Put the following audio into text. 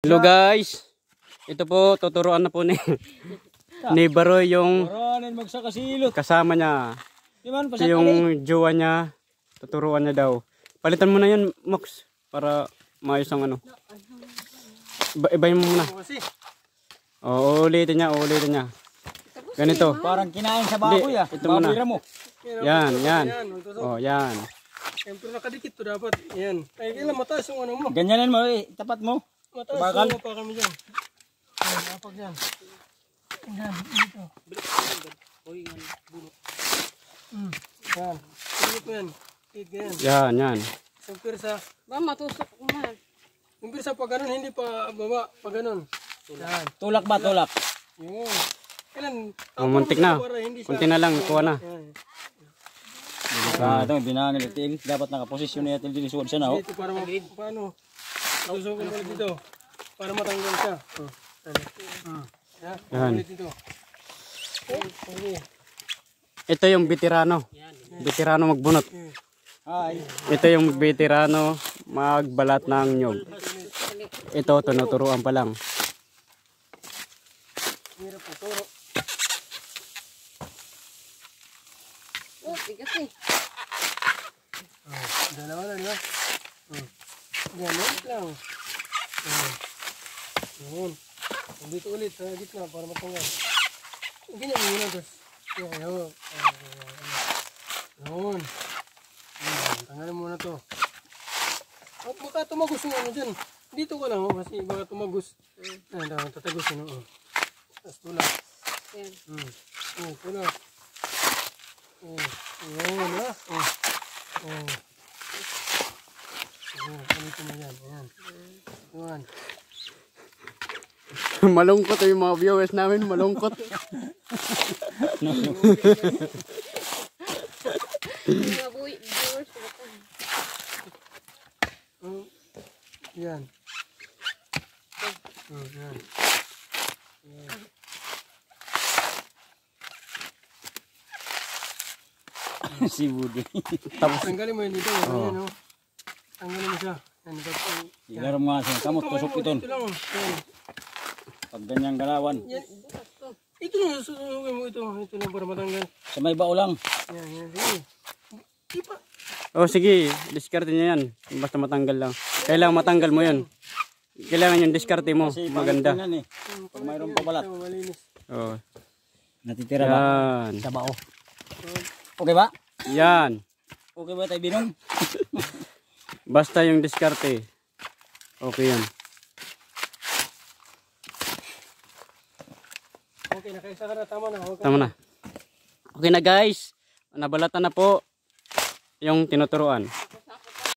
Hello guys, ito po tuturuan na po ni Baroy yung kasama niya. Ito yung jowa niya, tuturuan niya daw. Palitan mo na yan, Mox, para maayos ang ano. Ibayin mo muna. Ulitin niya. Ganito. Parang kinain sa baboy ito muna. Yan. Yan. Siyempre nakadikit to dapat. Yan. Ay, kailan mataas yung ano mo. Ganyanin mo tapat mo. Mataas yung pa kami dyan. Yan, kapag yan. Yan, dito. Yan. Tingit mo yan. Tingit ganyan. Yan. Siyempre sa... Ba, matusok man. Siyempre sa pag ganun, hindi pa baba. Pag ganun. Yan. Tulak ba, tulak? Yun. Kailan... Muntik na. Kunti na lang, kuha na. Yan. Ito, binangin itil. Dapat nakaposisyon na itil dito siya na. Dito para paano? Susukin ulit dito. Para matanggal siya. Yan. Ulit dito. Okay. Ito yung veterano. Veterano magbunot. Ito yung veterano magbalat ng nyog. Ito, tinuturuan pa lang. Hirap po, turo. Oh, tigas eh. Dalawa na, di ba? Ganun lang. Yun. Dito ulit sa gitna para matanggal. Ganyan muna tapos. Yun. Yun. Tanggalin muna to. At baka tumagos yung ano dyan. Dito ka lang kasi baka tumagos. Tatagos yun. Tapos tulak. Yan. Tulak. Yun ha. Ulitin mo yan. Ayan. Yun. Malungkot yung mga viewers namin, malungkot. Mga viewers. Yan. Yan. Si Budi. Tapos, Tanggalin mo yun dito. Ayan, tanggalin mo siya. Ilaro mo nga siya. Kamot, tusok ito. Ito lang. Pag ganyang galawan. Yan. Ito lang. Susukin mo ito. Ito lang para matanggal. Sa may bao lang. Yan. Sige. Ipa. sige, diskarte niya yan. Basta matanggal lang. Kailangan matanggal mo yun. Kailangan yung diskarte mo. Kasi Maganda. Pag mayroon pa balat. Malinis. Natitira ba? Yan. Sa bao. Okay ba? Yan. Okay ba tayo binong? Basta yung diskarte. Okay yan. Okay, nakaisa ka na. Tama na. Tama na. Okay na guys. Nabalatan na po yung tinuturuan.